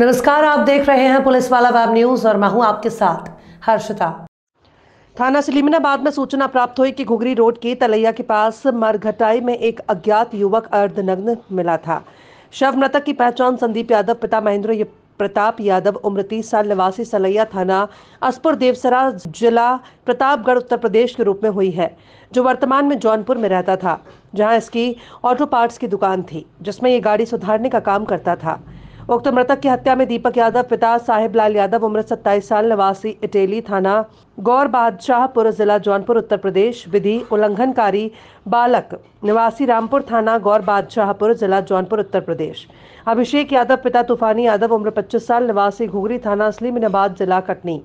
नमस्कार, आप देख रहे हैं पुलिस वाला वेब न्यूज और मैं हूं आपके साथ हर्षिता। थाना सलीमनाबाद में सूचना प्राप्त हुई कि घुघरी रोड के तलैया के पास मरघटाई में एक अज्ञात युवक अर्धनग्न मिला था। शव मृतक की पहचान संदीप यादव पिता महेंद्र प्रताप यादव उम्र 30 साल निवासी सलैया थाना असपुर देवसरा जिला प्रतापगढ़ उत्तर प्रदेश के रूप में हुई है, जो वर्तमान में जौनपुर में रहता था, जहां इसकी ऑटो पार्ट्स की दुकान थी जिसमें ये गाड़ी सुधारने का काम करता था। उक्त मृतक की हत्या में दीपक यादव पिता साहिब लाल यादव उम्र 27 साल निवासी इटेली थाना गौर बादशाहपुर जिला जौनपुर उत्तर प्रदेश विधि उल्लंघनकारी बालक निवासी रामपुर थाना गौर बादशाहपुर जिला जौनपुर उत्तर प्रदेश अभिषेक यादव पिता तूफानी यादव उम्र 25 साल निवासी घुघरी थाना सलीमनाबाद जिला कटनी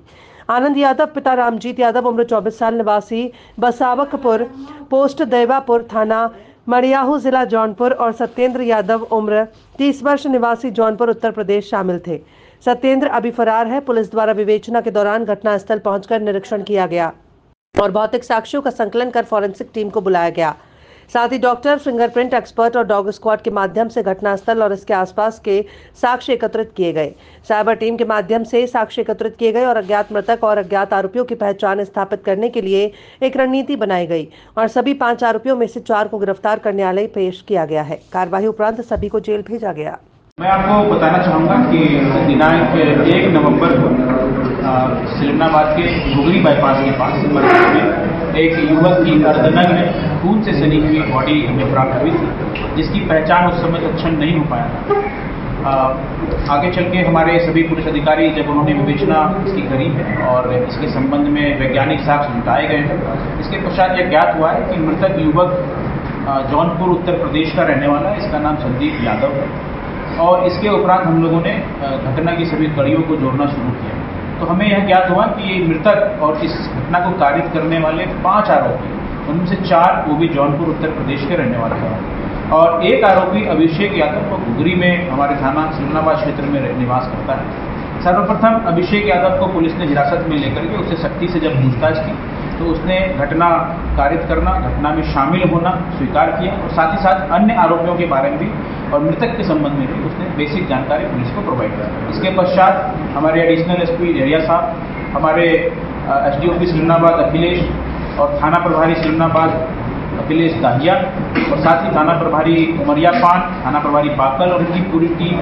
आनंद यादव पिता रामजीत यादव उम्र 24 साल निवासी बसावकपुर पोस्ट देवापुर थाना मड़ियाहू जिला जौनपुर और सत्येंद्र यादव उम्र 30 वर्ष निवासी जौनपुर उत्तर प्रदेश शामिल थे। सत्येंद्र अभी फरार है। पुलिस द्वारा विवेचना के दौरान घटनास्थल पहुंचकर निरीक्षण किया गया और भौतिक साक्ष्यों का संकलन कर फॉरेंसिक टीम को बुलाया गया। साथ ही डॉक्टर, फिंगरप्रिंट एक्सपर्ट और डॉग स्क्वाड के माध्यम से घटनास्थल और इसके आसपास के साक्ष्य एकत्रित किए गए। साइबर टीम के माध्यम से साक्ष्य एकत्रित किए गए और अज्ञात मृतक और अज्ञात आरोपियों की पहचान स्थापित करने के लिए एक रणनीति बनाई गई और सभी 5 आरोपियों में से 4 को गिरफ्तार करने वाले पेश किया गया है। कार्यवाही उपरांत सभी को जेल भेजा गया। मैं आपको बताना चाहूँगा कि दिनांक 1 नवंबर को सलीमनाबाद के घुघरी बाईपास के पास में एक युवक की अर्धनग्न खून से सनी हुई बॉडी हमें प्राप्त हुई थी, जिसकी पहचान उस समय तक्षण नहीं हो पाया था। आगे चल के हमारे सभी पुलिस अधिकारी जब उन्होंने विवेचना इसकी करी है और इसके संबंध में वैज्ञानिक साक्ष्य जुटाए गए हैं, इसके पश्चात यह ज्ञात हुआ है कि मृतक युवक जौनपुर उत्तर प्रदेश का रहने वाला है। इसका नाम संदीप यादव है और इसके उपरांत हम लोगों ने घटना की सभी कड़ियों को जोड़ना शुरू किया। तो हमें यह ज्ञात हुआ कि ये मृतक और इस घटना को कारित करने वाले 5 आरोपी, उनमें से 4 वो भी जौनपुर उत्तर प्रदेश के रहने वाले हैं और एक आरोपी अभिषेक यादव वो घुघरी में हमारे थाना सलीमनाबाद क्षेत्र में निवास करता है। सर्वप्रथम अभिषेक यादव को पुलिस ने हिरासत में लेकर के उससे सख्ती से जब पूछताछ की तो उसने घटना कारित करना, घटना में शामिल होना स्वीकार किया और साथ ही साथ अन्य आरोपियों के बारे में भी और मृतक के संबंध में भी उसने बेसिक जानकारी पुलिस को प्रोवाइड किया। इसके पश्चात हमारे एडिशनल एसपी डेरिया साहब, हमारे एसडीओपी सलीमनाबाद अखिलेश और थाना प्रभारी सलीमनाबाद अखिलेश दाहिया और साथ ही थाना प्रभारी उमरिया पान, थाना प्रभारी बाकल और उनकी पूरी टीम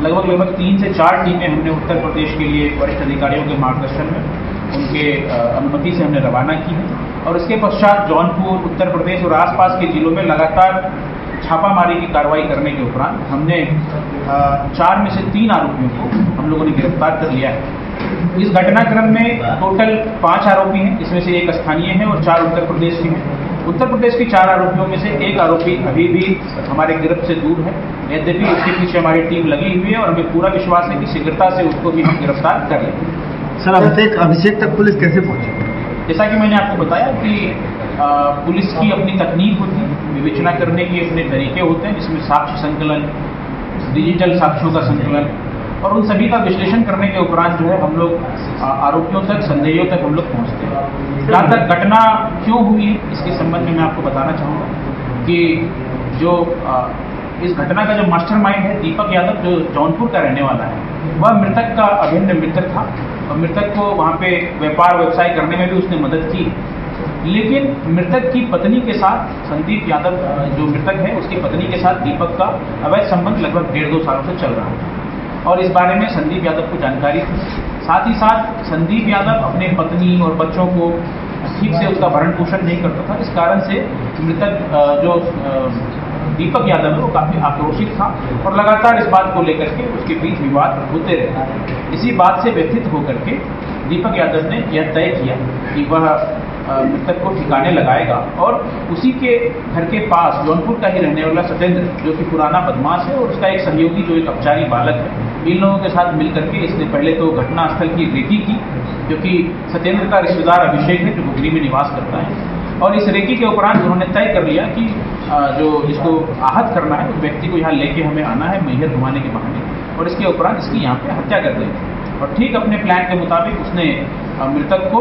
लगभग 3 से 4 टीमें हमने उत्तर प्रदेश के लिए वरिष्ठ अधिकारियों के मार्गदर्शन में उनके अनुमति से हमने रवाना की है और इसके पश्चात जौनपुर उत्तर प्रदेश और आसपास के जिलों में लगातार छापामारी की कार्रवाई करने के उपरांत हमने 4 में से 3 आरोपियों को हम लोगों ने गिरफ्तार कर लिया है। इस घटनाक्रम में टोटल 5 आरोपी हैं, इसमें से 1 स्थानीय है और 4 उत्तर प्रदेश के हैं। उत्तर प्रदेश के 4 आरोपियों में से 1 आरोपी अभी भी हमारे गिरफ्त से दूर है, यद्यपि उसके पीछे हमारी टीम लगी हुई है और हमें पूरा विश्वास है कि शीघ्रता से उसको भी हम गिरफ्तार कर लेंगे। सर, अभिषेक तक पुलिस कैसे पहुंची? जैसा कि मैंने आपको बताया कि पुलिस की अपनी तकनीक होती है, विवेचना करने के अपने तरीके होते हैं, जिसमें साक्ष्य संकलन, डिजिटल साक्ष्यों का संकलन और उन सभी का विश्लेषण करने के उपरांत जो है हम लोग आरोपियों तक, संदेहियों तक हम लोग पहुंचते हैं। जहाँ तक घटना क्यों हुई इसके संबंध में मैं आपको बताना चाहूँगा कि जो इस घटना का जो मास्टरमाइंड है दीपक यादव, जो जौनपुर का रहने वाला है, वह मृतक का अभिन्न मित्र था और मृतक को वहाँ पे व्यापार व्यवसाय करने में भी उसने मदद की। लेकिन मृतक की पत्नी के साथ संदीप यादव जो मृतक है उसकी पत्नी के साथ दीपक का अवैध संबंध लगभग 1.5-2 सालों से चल रहा था और इस बारे में संदीप यादव को जानकारी थी। साथ ही साथ संदीप यादव अपने पत्नी और बच्चों को ठीक से उसका भरण पोषण नहीं करता था। इस कारण से मृतक जो दीपक यादव है वो काफ़ी आक्रोशित था और लगातार इस बात को लेकर के उसके बीच विवाद होते रहे। इसी बात से व्यथित होकर के दीपक यादव ने यह तय किया कि वह मृतक को ठिकाने लगाएगा और उसी के घर के पास जौनपुर का ही रहने वाला सत्येंद्र, जो कि पुराना बदमाश है, और उसका एक सहयोगी जो एक अपचारी बालक है, इन लोगों के साथ मिलकर के इसने पहले तो घटनास्थल की रेकी की, क्योंकि सत्येंद्र का रिश्तेदार अभिषेक है जो घुघरी में निवास करता है और इस रेकी के उपरांत उन्होंने तय कर लिया कि जो जिसको आहत करना है उस व्यक्ति को यहाँ लेके हमें आना है मैहर घुमाने के बहाने और इसके उपरांत इसकी यहाँ पे हत्या कर देंगे। और ठीक अपने प्लान के मुताबिक उसने मृतक को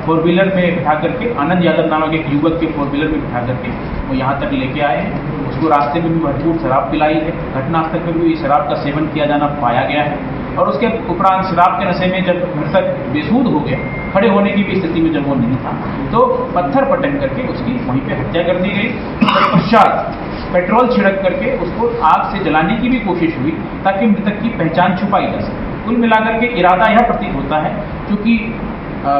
4 व्हीलर में बिठा करके, आनंद यादव नामक एक युवक के 4 व्हीलर में बिठा करके वो यहाँ तक लेके आए हैं। उसको रास्ते में भी भरपूर शराब पिलाई है। घटनास्थल पर भी शराब का सेवन किया जाना पाया गया है और उसके उपरांत शराब के नशे में जब मृतक बेसुध हो गया, खड़े होने की भी स्थिति में जब वो नहीं था, तो पत्थर पटक करके उसकी वहीं पे हत्या कर दी गई। तत्पश्चात पेट्रोल छिड़क करके उसको आग से जलाने की भी कोशिश हुई ताकि मृतक की पहचान छुपाई जा सके। कुल मिलाकर के इरादा यह प्रतीत होता है, क्योंकि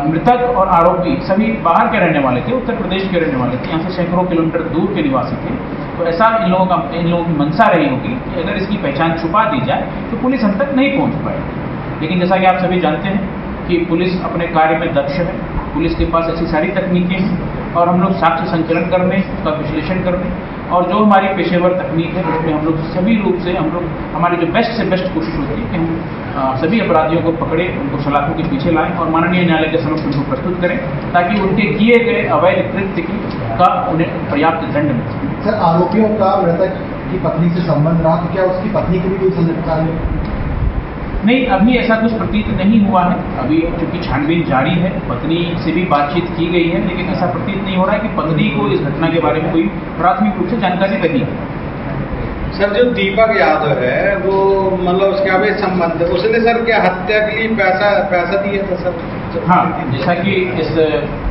मृतक और आरोपी सभी बाहर के रहने वाले थे, उत्तर प्रदेश के रहने वाले थे, यहाँ से सैकड़ों किलोमीटर दूर के निवासी थे। तो ऐसा इन लोगों की मंशा रही होगी कि अगर इसकी पहचान छुपा दी जाए तो पुलिस हम तक नहीं पहुँच पाएगी। लेकिन जैसा कि आप सभी जानते हैं कि पुलिस अपने कार्य में दक्ष है, पुलिस के पास ऐसी सारी तकनीकें हैं और हम लोग साक्ष्य संकलन करने, उसका विश्लेषण करने और जो हमारी पेशेवर तकनीक है उसमें हम लोग सभी रूप से हमारी जो बेस्ट से बेस्ट कोशिश होती है कि हम सभी अपराधियों को पकड़े, उनको सलाखों के पीछे लाएं और माननीय न्यायालय के समक्ष उनको प्रस्तुत करें ताकि उनके किए गए अवैध कृत्य का उन्हें पर्याप्त दंड मिल सके। सर, आरोपियों का मृतक की पत्नी से संबंध रहा तो क्या उसकी पत्नी की भी कोई संलिप्तता है? नहीं, अभी ऐसा कुछ प्रतीत नहीं हुआ है। अभी चूंकि छानबीन जारी है, पत्नी से भी बातचीत की गई है, लेकिन ऐसा प्रतीत नहीं हो रहा है कि पत्नी को इस घटना के बारे में कोई प्राथमिक रूप से जानकारी रही है। सर, जो दीपक यादव है वो मतलब उसके अभी संबंध, उसने सर क्या हत्या के लिए पैसा दिया था सर? हाँ, जैसा कि इस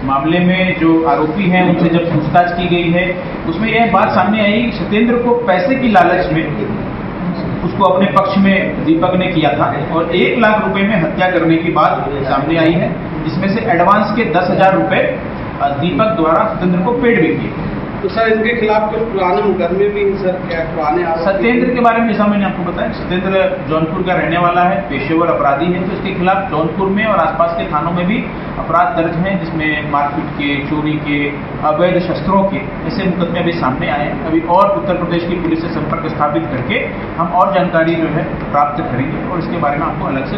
मामले में जो आरोपी हैं उनसे जब पूछताछ की गई है उसमें यह बात सामने आई, सत्येंद्र को पैसे की लालच में उसको अपने पक्ष में दीपक ने किया था और 1 लाख रुपए में हत्या करने की बात सामने आई है, जिसमें से एडवांस के 10,000 रुपए दीपक द्वारा सत्येंद्र को पेड भी किए। तो सर इनके खिलाफ कुछ पुराने मुकदमे भी सर, क्या पुराने? सत्येंद्र के बारे में जैसा मैंने आपको बताया, सत्येंद्र जौनपुर का रहने वाला है, पेशेवर अपराधी है, तो इसके खिलाफ जौनपुर में और आसपास के थानों में भी अपराध दर्ज हैं, जिसमें मारपीट के, चोरी के, अवैध शस्त्रों के ऐसे मुकदमे भी सामने आए हैं। अभी और उत्तर प्रदेश की पुलिस से संपर्क स्थापित करके हम और जानकारी जो है प्राप्त करेंगे और इसके बारे में आपको अलग से